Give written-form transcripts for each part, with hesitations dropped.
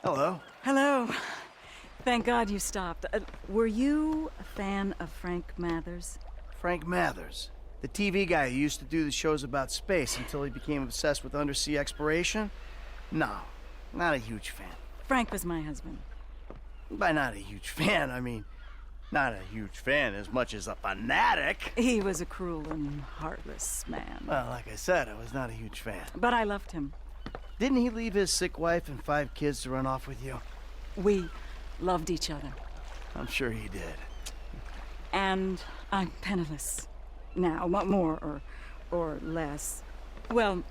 Hello. Hello. Thank God you stopped. Were you a fan of Frank Mathers? Frank Mathers. The TV guy who used to do the shows about space until he became obsessed with undersea exploration? No, not a huge fan. Frank was my husband. By not a huge fan, I mean, not a huge fan as much as a fanatic. He was a cruel and heartless man. Well, like I said, I was not a huge fan. But I loved him. Didn't he leave his sick wife and 5 kids to run off with you? We loved each other. I'm sure he did. And I'm penniless. Now, more or less. Well,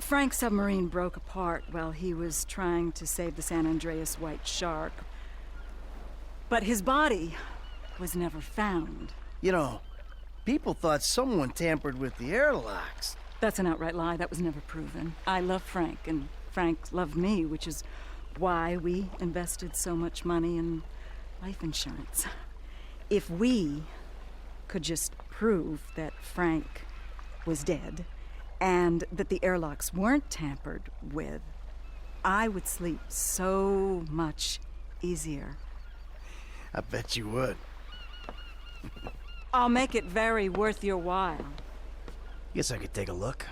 Frank's submarine broke apart while he was trying to save the San Andreas white shark. But his body was never found. You know, people thought someone tampered with the airlocks. That's an outright lie. That was never proven. I love Frank, and Frank loved me, which is why we invested so much money in life insurance. If we could just prove that Frank was dead and that the airlocks weren't tampered with, I would sleep so much easier. I bet you would. I'll make it very worth your while. Guess I could take a look.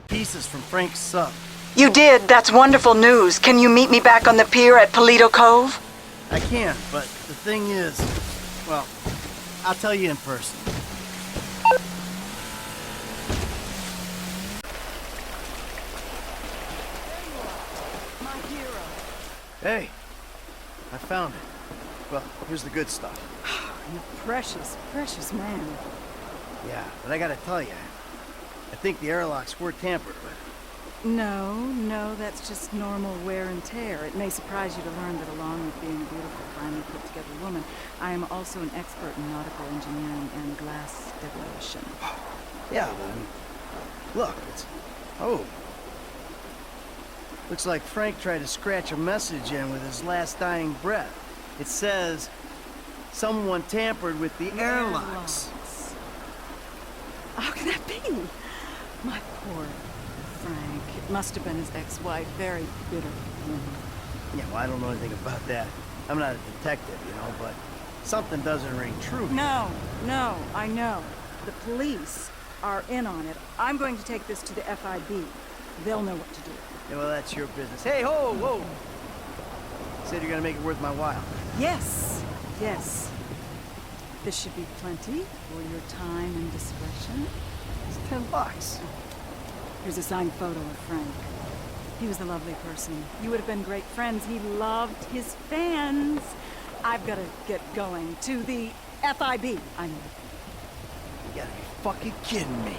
Pieces from Frank's sub. You did. That's wonderful news. Can you meet me back on the pier at Polito Cove? I can, but the thing is, well, I'll tell you in person. My hero. Hey, I found it. Well, here's the good stuff. You precious, precious man. Yeah, but I gotta tell you, I think the airlocks were tampered with. No, that's just normal wear and tear. It may surprise you to learn that along with being a beautiful, finely put together woman, I am also an expert in nautical engineering and glass decoration. Yeah, but look, it's... Oh. Looks like Frank tried to scratch a message in with his last dying breath. It says, someone tampered with the airlocks. How can that be? My poor Frank. It must have been his ex-wife. Very bitter woman. Yeah, well, I don't know anything about that. I'm not a detective, you know, but something doesn't ring true. No, I know. The police are in on it. I'm going to take this to the FIB. They'll know what to do. Yeah, well, that's your business. Hey, whoa! Said you're gonna make it worth my while. Yes. This should be plenty for your time and discretion. It's $10. Here's a signed photo of Frank. He was a lovely person. You would have been great friends. He loved his fans. I've got to get going to the FIB. I know. You gotta be fucking kidding me.